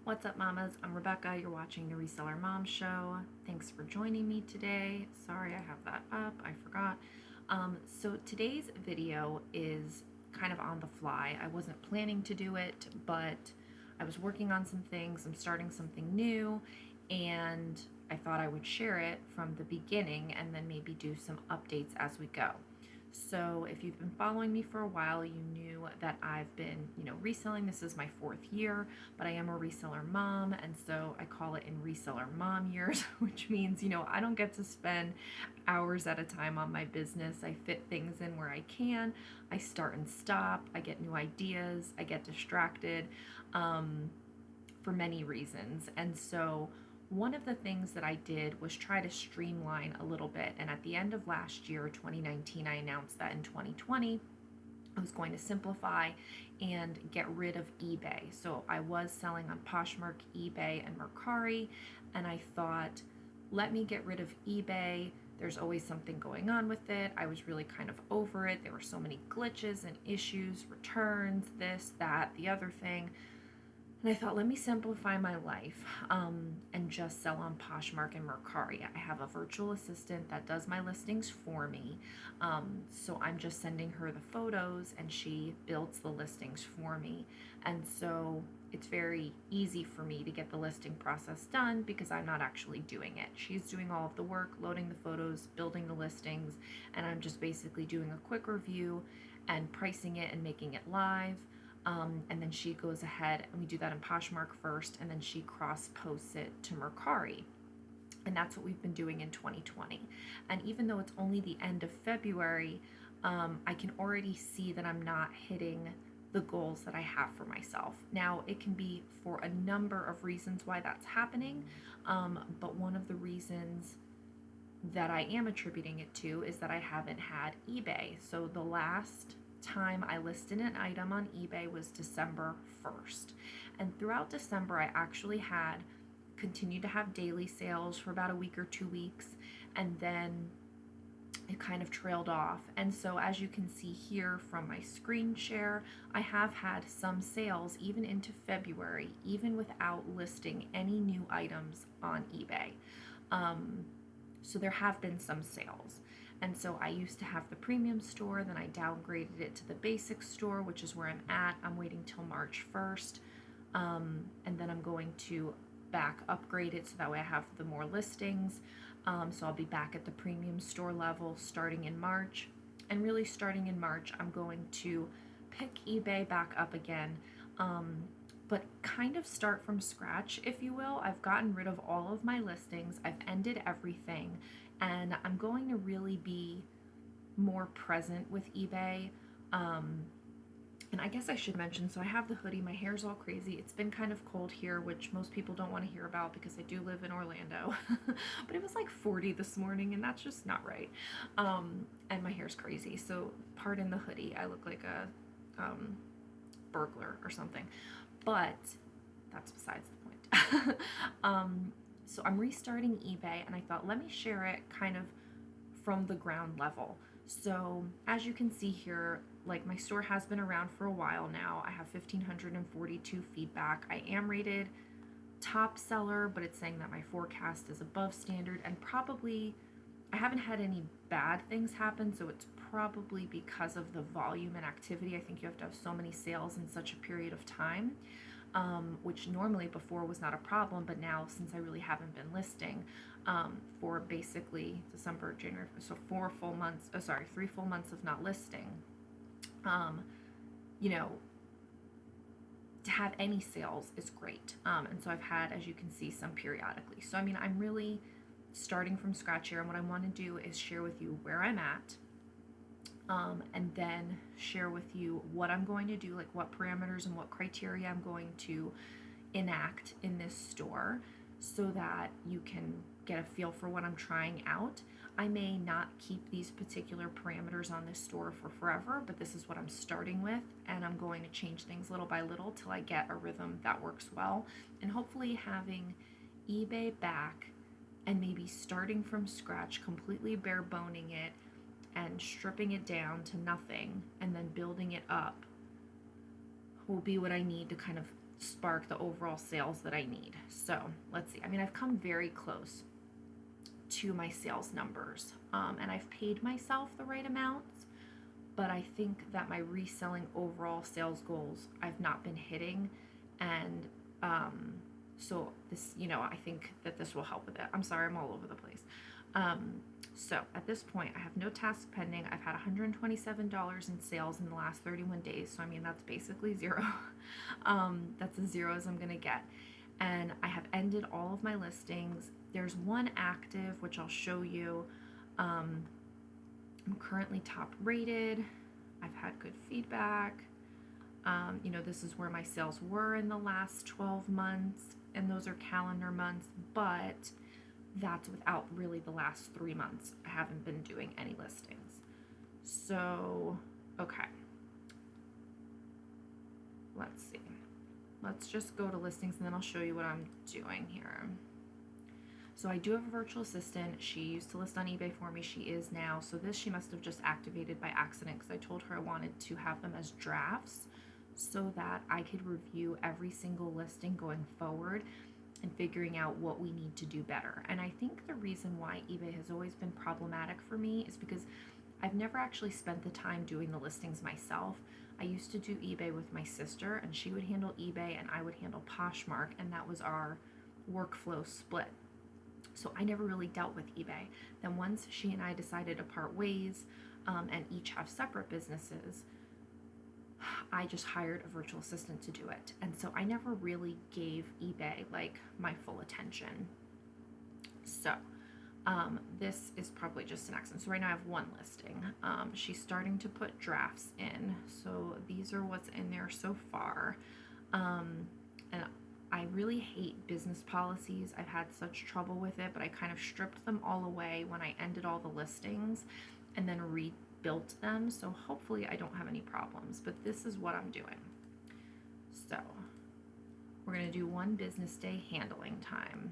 What's up, mamas? I'm Rebecca. You're watching the Reseller Mom Show. Thanks for joining me today. Sorry I have that up. I forgot. So today's video is kind of on the fly. I wasn't planning to do it, but I was working on some things. I'm starting something new, and I thought I would share it from the beginning and then maybe do some updates as we go. So if you've been following me for a while, you knew that I've been, reselling. This is my 4th year, but I am a reseller mom, and so I call it in reseller mom years, which means, I don't get to spend hours at a time on my business. I fit things in where I can. I start and stop. I get new ideas. I get distracted for many reasons. And so one of the things that I did was try to streamline a little bit. And at the end of last year, 2019, I announced that in 2020, I was going to simplify and get rid of eBay. So I was selling on Poshmark, eBay, and Mercari. And I thought, let me get rid of eBay. There's always something going on with it. I was really kind of over it. There were so many glitches and issues, returns, this, that, the other thing. And I thought, let me simplify my life and just sell on Poshmark and Mercari. I have a virtual assistant that does my listings for me. So I'm just sending her the photos and she builds the listings for me. And so it's very easy for me to get the listing process done because I'm not actually doing it. She's doing all of the work, loading the photos, building the listings, and I'm just basically doing a quick review and pricing it and making it live. And then she goes ahead and we do that in Poshmark first, and then she cross posts it to Mercari. And that's what we've been doing in 2020. And even though it's only the end of February, I can already see that I'm not hitting the goals that I have for myself. Now, it can be for a number of reasons why that's happening, but one of the reasons that I am attributing it to is that I haven't had eBay. So the last time I listed an item on eBay was December 1st. And throughout December, I actually continued to have daily sales for about a week or 2 weeks, and then it kind of trailed off. And so as you can see here from my screen share, I have had some sales even into February, even without listing any new items on eBay. So there have been some sales. And so I used to have the premium store, then I downgraded it to the basic store, which is where I'm at. I'm waiting till March 1st. And then I'm going to back upgrade it so that way I have the more listings. So I'll be back at the premium store level starting in March. And really starting in March, I'm going to pick eBay back up again, but kind of start from scratch, if you will. I've gotten rid of all of my listings. I've ended everything. And I'm going to really be more present with eBay. And I guess I should mention, so I have the hoodie. My hair's all crazy. It's been kind of cold here, which most people don't want to hear about because I do live in Orlando. But it was like 40 this morning, and that's just not right. And my hair's crazy. So pardon the hoodie. I look like a burglar or something. But that's besides the point. So I'm restarting eBay, and I thought, let me share it kind of from the ground level. So as you can see here, like, my store has been around for a while now. I have 1,542 feedback. I am rated top seller, but it's saying that my forecast is above standard, and probably I haven't had any bad things happen, so it's probably because of the volume and activity. I think you have to have so many sales in such a period of time. Which normally before was not a problem, but now since I really haven't been listing for basically December, January, so 3 full months of not listing, to have any sales is great. And so I've had, as you can see, some periodically. So I'm really starting from scratch here, and what I want to do is share with you where I'm at. And then share with you what I'm going to do, like what parameters and what criteria I'm going to enact in this store so that you can get a feel for what I'm trying out. I may not keep these particular parameters on this store for forever, but this is what I'm starting with, and I'm going to change things little by little till I get a rhythm that works well, and hopefully having eBay back and maybe starting from scratch, completely bare boning it, and stripping it down to nothing and then building it up will be what I need to kind of spark the overall sales that I need. So let's see. I mean, I've come very close to my sales numbers, and I've paid myself the right amounts, but I think that my reselling overall sales goals I've not been hitting, and so this, I think that this will help with it. I'm sorry, I'm all over the place. So at this point, I have no tasks pending. I've had $127 in sales in the last 31 days. So I mean, that's basically zero. That's as zero as I'm gonna get. And I have ended all of my listings. There's one active, which I'll show you. I'm currently top rated. I've had good feedback. This is where my sales were in the last 12 months, and those are calendar months, but that's without really the last 3 months. I haven't been doing any listings. So, okay. Let's see. Let's just go to listings and then I'll show you what I'm doing here. So I do have a virtual assistant. She used to list on eBay for me. She is now. So this she must have just activated by accident because I told her I wanted to have them as drafts so that I could review every single listing going forward and figuring out what we need to do better. And I think the reason why eBay has always been problematic for me is because I've never actually spent the time doing the listings myself. I used to do eBay with my sister, and she would handle eBay and I would handle Poshmark, and that was our workflow split. So I never really dealt with eBay. Then once she and I decided to part ways and each have separate businesses, I just hired a virtual assistant to do it. And so I never really gave eBay like my full attention. So this is probably just an accident. So right now I have one listing. She's starting to put drafts in. So these are what's in there so far. And I really hate business policies. I've had such trouble with it, but I kind of stripped them all away when I ended all the listings and then rebuilt them. So hopefully I don't have any problems, but this is what I'm doing. So we're going to do 1 business day handling time.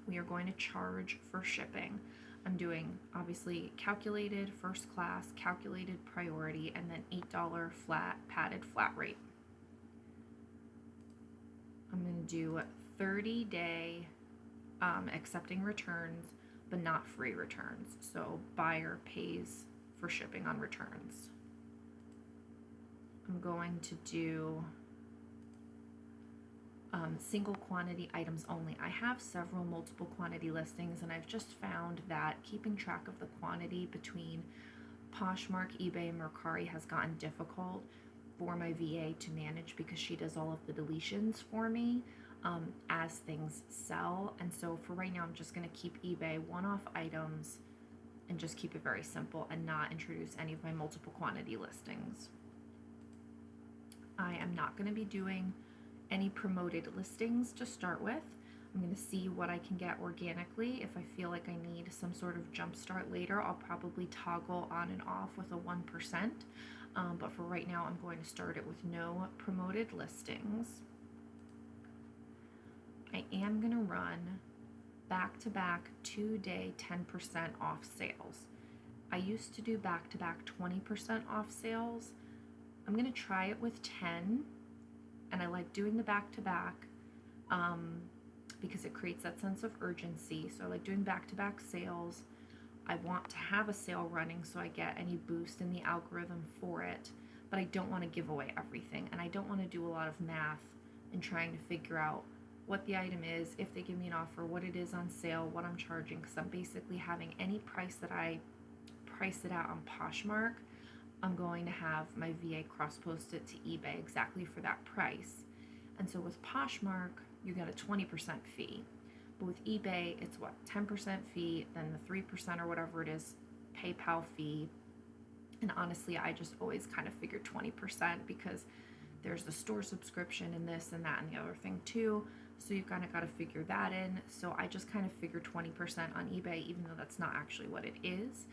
We are going to charge for shipping. I'm doing obviously calculated first class, calculated priority, and then $8 flat padded flat rate. I'm going to do 30-day accepting returns, but not free returns. So buyer pays for shipping on returns. I'm going to do single quantity items only. I have several multiple quantity listings, and I've just found that keeping track of the quantity between Poshmark, eBay, and Mercari has gotten difficult for my VA to manage because she does all of the deletions for me as things sell. And so for right now, I'm just going to keep eBay one-off items and just keep it very simple and not introduce any of my multiple quantity listings. I am not going to be doing any promoted listings to start with. I'm going to see what I can get organically. If I feel like I need some sort of jump start later, I'll probably toggle on and off with a 1%. But for right now, I'm going to start it with no promoted listings. I am going to run back-to-back 2-day 10% off sales. I used to do back-to-back 20% off sales. I'm going to try it with 10, and I like doing the back-to-back because it creates that sense of urgency. So I like doing back-to-back sales. I want to have a sale running so I get any boost in the algorithm for it, but I don't want to give away everything, and I don't want to do a lot of math in trying to figure out what the item is, if they give me an offer, what it is on sale, what I'm charging, because I'm basically having any price that I price it out on Poshmark, I'm going to have my VA cross-post it to eBay exactly for that price. And so with Poshmark, you get a 20% fee. But with eBay, it's what, 10% fee, then the 3% or whatever it is, PayPal fee. And honestly, I just always kind of figured 20% because there's the store subscription and this and that and the other thing too. So you've kind of got to figure that in. So I just kind of figured 20% on eBay, even though that's not actually what it is.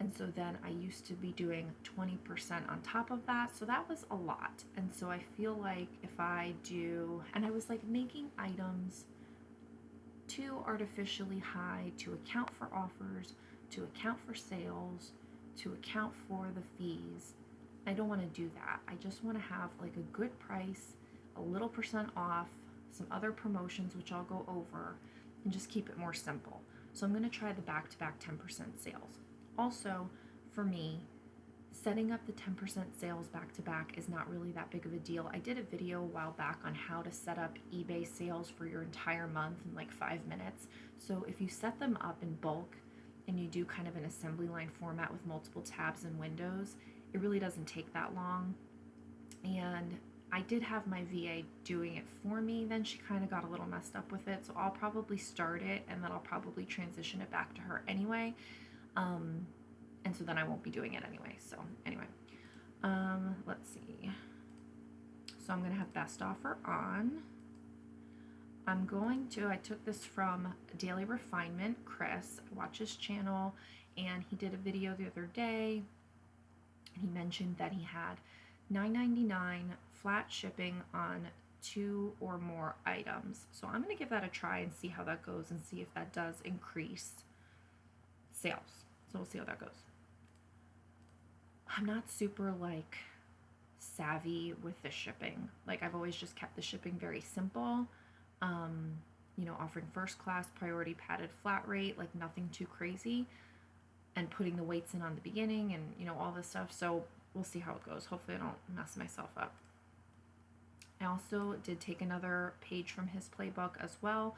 And so then I used to be doing 20% on top of that. So that was a lot. And so I feel like if I do, and I was like making items too artificially high to account for offers, to account for sales, to account for the fees. I don't want to do that. I just want to have like a good price, a little percent off, some other promotions, which I'll go over, and just keep it more simple. So I'm going to try the back-to-back 10% sales. Also, for me, setting up the 10% sales back-to-back is not really that big of a deal. I did a video a while back on how to set up eBay sales for your entire month in like 5 minutes. So if you set them up in bulk and you do kind of an assembly line format with multiple tabs and windows, it really doesn't take that long. And I did have my VA doing it for me, then she kind of got a little messed up with it, so I'll probably start it and then I'll probably transition it back to her anyway. And so then I won't be doing it anyway. So anyway, let's see. So I'm going to have best offer on. I took this from Daily Refinement, Chris. I watch his channel, and he did a video the other day, and he mentioned that he had $9.99 flat shipping on 2 or more items. So I'm going to give that a try and see how that goes and see if that does increase sales. So we'll see how that goes. I'm not super like savvy with the shipping. Like I've always just kept the shipping very simple. Offering first class priority padded flat rate, like nothing too crazy, and putting the weights in on the beginning and all this stuff. So we'll see how it goes. Hopefully I don't mess myself up. I also did take another page from his playbook as well,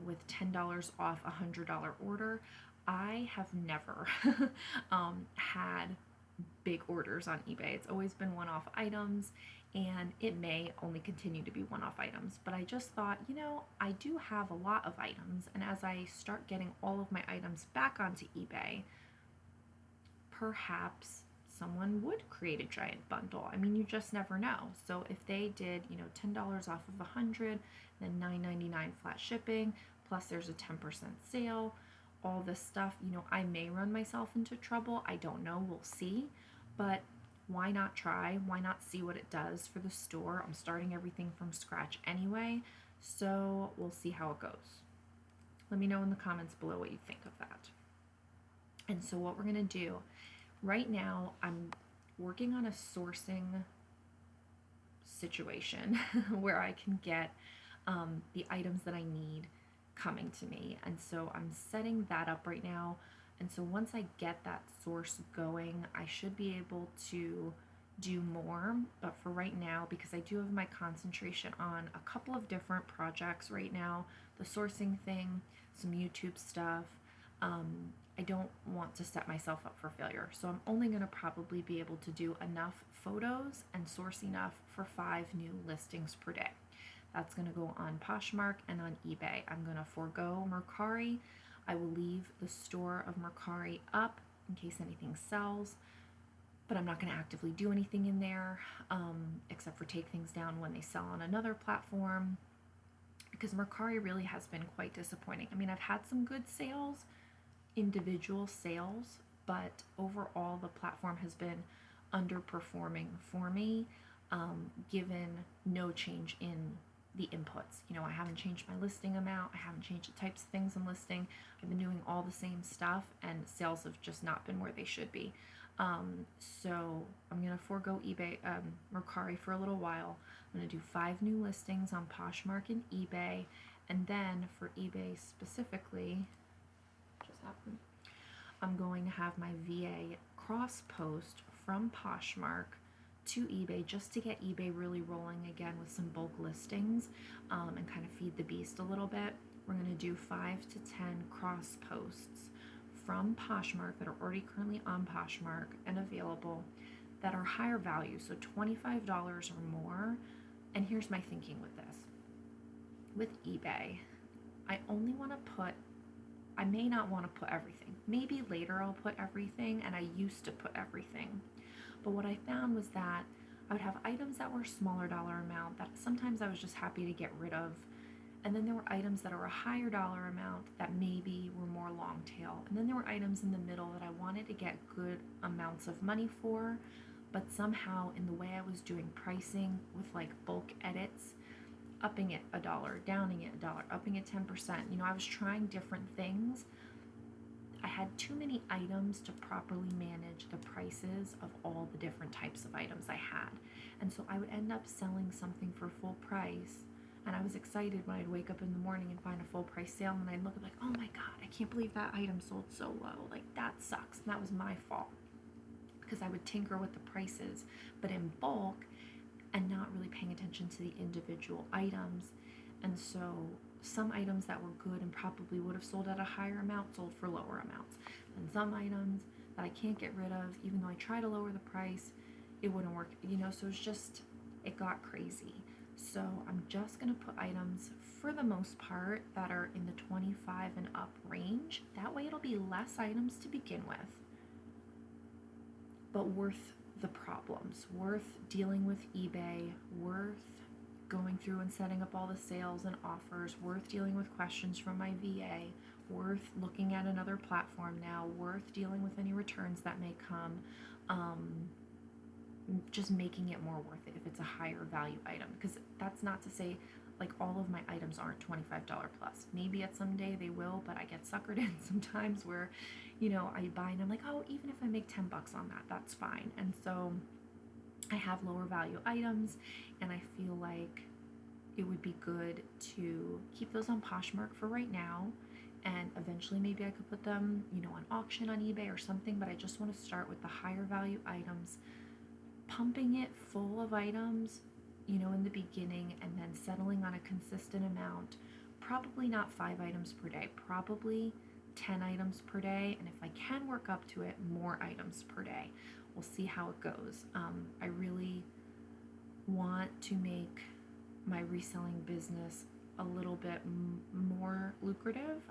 with $10 off a $100 order. I have never had big orders on eBay. It's always been one-off items, and it may only continue to be one-off items, but I just thought, I do have a lot of items, and as I start getting all of my items back onto eBay, perhaps someone would create a giant bundle. I mean, you just never know. So if they did, $10 off of 100, then $9.99 flat shipping, plus there's a 10% sale, all this stuff, I may run myself into trouble. I don't know. We'll see. But why not try? Why not see what it does for the store? I'm starting everything from scratch anyway, so we'll see how it goes. Let me know in the comments below what you think of that. And so what we're going to do, right now I'm working on a sourcing situation where I can get the items that I need coming to me, and so I'm setting that up right now. And so once I get that source going, I should be able to do more. But for right now, because I do have my concentration on a couple of different projects right now, the sourcing thing, some YouTube stuff, I don't want to set myself up for failure. So I'm only going to probably be able to do enough photos and source enough for 5 new listings per day. That's going to go on Poshmark and on eBay. I'm going to forego Mercari. I will leave the store of Mercari up in case anything sells, but I'm not going to actively do anything in there, except for take things down when they sell on another platform, because Mercari really has been quite disappointing. I mean, I've had some good sales, individual sales, but overall the platform has been underperforming for me, given no change in the inputs. I haven't changed my listing amount, I haven't changed the types of things I'm listing, I've been doing all the same stuff, and sales have just not been where they should be. So I'm going to forego eBay, Mercari for a little while. I'm going to do 5 new listings on Poshmark and eBay, and then for eBay specifically, just happened, I'm going to have my VA cross post from Poshmark to eBay just to get eBay really rolling again with some bulk listings, and kind of feed the beast a little bit. We're going to do 5 to 10 cross posts from Poshmark that are already currently on Poshmark and available that are higher value, so $25 or more. And here's my thinking with this. With eBay, I may not want to put everything. Maybe later I'll put everything, and I used to put everything. But what I found was that I would have items that were smaller dollar amount that sometimes I was just happy to get rid of. And then there were items that were a higher dollar amount that maybe were more long tail. And then there were items in the middle that I wanted to get good amounts of money for, but somehow in the way I was doing pricing with like bulk edits, upping it $1, downing it $1, upping it 10%, I was trying different things. I had too many items to properly manage the prices of all the different types of items I had. And so I would end up selling something for full price. And I was excited when I'd wake up in the morning and find a full price sale, and I'd look at like, oh my God, I can't believe that item sold so low. Like, that sucks. And that was my fault because I would tinker with the prices, but in bulk and not really paying attention to the individual items. And so some items that were good and probably would have sold at a higher amount sold for lower amounts. And some items that I can't get rid of, even though I try to lower the price, it wouldn't work, so it's just, it got crazy. So I'm just going to put items, for the most part, that are in the 25 and up range. That way it'll be less items to begin with, but worth the problems, worth dealing with eBay, worth going through and setting up all the sales and offers, worth dealing with questions from my VA, worth looking at another platform now, worth dealing with any returns that may come, just making it more worth it if it's a higher value item. Because that's not to say like all of my items aren't $25 plus. Maybe at some day they will, but I get suckered in sometimes where, I buy and I'm like, oh, even if I make 10 bucks on that, that's fine. And so I have lower value items, and I feel like it would be good to keep those on Poshmark for right now, and eventually maybe I could put them, on auction on eBay or something, but I just want to start with the higher value items, pumping it full of items, in the beginning, and then settling on a consistent amount, probably not 5 items per day, probably 10 items per day, and if I can work up to it, more items per day. We'll see how it goes. I really want to make my reselling business a little bit more lucrative,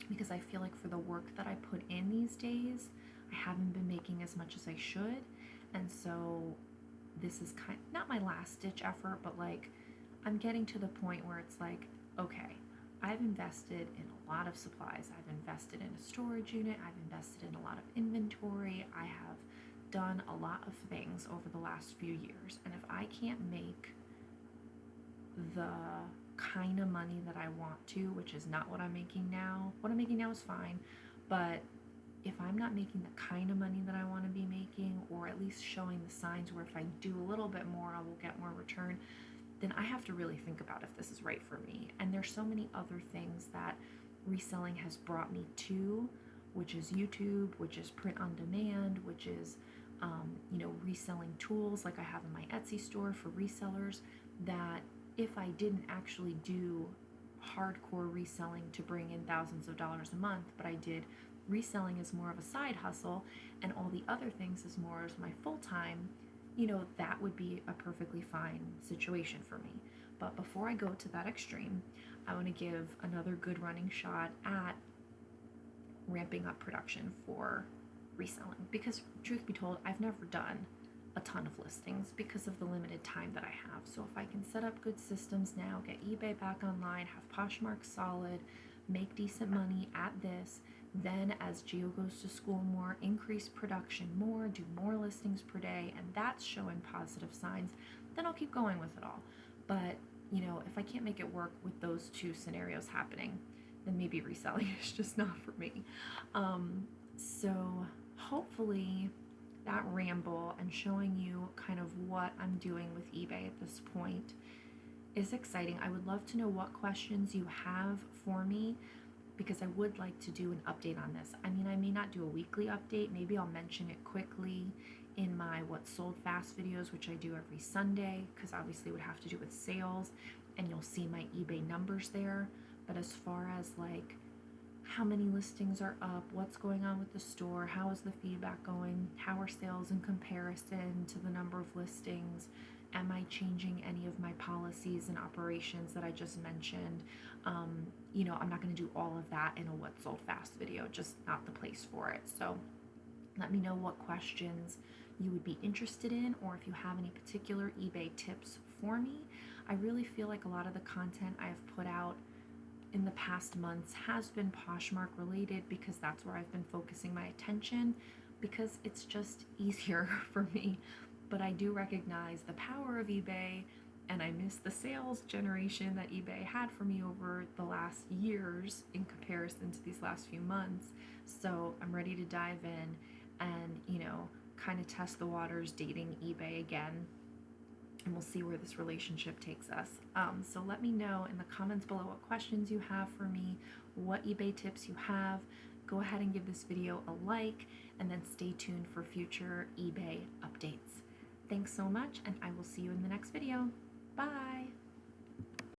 because I feel like for the work that I put in these days, I haven't been making as much as I should. And so this is not my last ditch effort, but like I'm getting to the point where it's like, okay, I've invested in a lot of supplies. I've invested in a storage unit. I've invested in a lot of inventory. I have done a lot of things over the last few years. And if I can't make the kind of money that I want to, which is not what I'm making now, what I'm making now is fine, but if I'm not making the kind of money that I want to be making, or at least showing the signs where if I do a little bit more, I will get more return, then I have to really think about if this is right for me. And there's so many other things that reselling has brought me to, which is YouTube, which is print on demand, which is, reselling tools like I have in my Etsy store for resellers, that if I didn't actually do hardcore reselling to bring in thousands of dollars a month, but I did reselling as more of a side hustle and all the other things as more as my full-time, that would be a perfectly fine situation for me. But before I go to that extreme, I want to give another good running shot at ramping up production for reselling, because truth be told, I've never done a ton of listings because of the limited time that I have. So if I can set up good systems now, get eBay back online, have Poshmark solid, make decent money at this, then as Geo goes to school more, increase production more, do more listings per day, and that's showing positive signs, then I'll keep going with it all. But, if I can't make it work with those two scenarios happening, then maybe reselling is just not for me. So hopefully that ramble and showing you kind of what I'm doing with eBay at this point is exciting. I would love to know what questions you have for me, because I would like to do an update on this. I may not do a weekly update. Maybe I'll mention it quickly in my What Sold Fast videos, which I do every Sunday, because obviously it would have to do with sales, and you'll see my eBay numbers there. But as far as like how many listings are up, what's going on with the store, how is the feedback going, how are sales in comparison to the number of listings, am I changing any of my policies and operations that I just mentioned? I'm not going to do all of that in a What Sold Fast video, just not the place for it. So let me know what questions you would be interested in, or if you have any particular eBay tips for me. I really feel like a lot of the content I've put out in the past months has been Poshmark related, because that's where I've been focusing my attention, because it's just easier for me. But I do recognize the power of eBay and I miss the sales generation that eBay had for me over the last years in comparison to these last few months. So I'm ready to dive in and, kind of test the waters dating eBay again, and we'll see where this relationship takes us. So let me know in the comments below what questions you have for me, what eBay tips you have. Go ahead and give this video a like, and then stay tuned for future eBay updates. Thanks so much, and I will see you in the next video. Bye!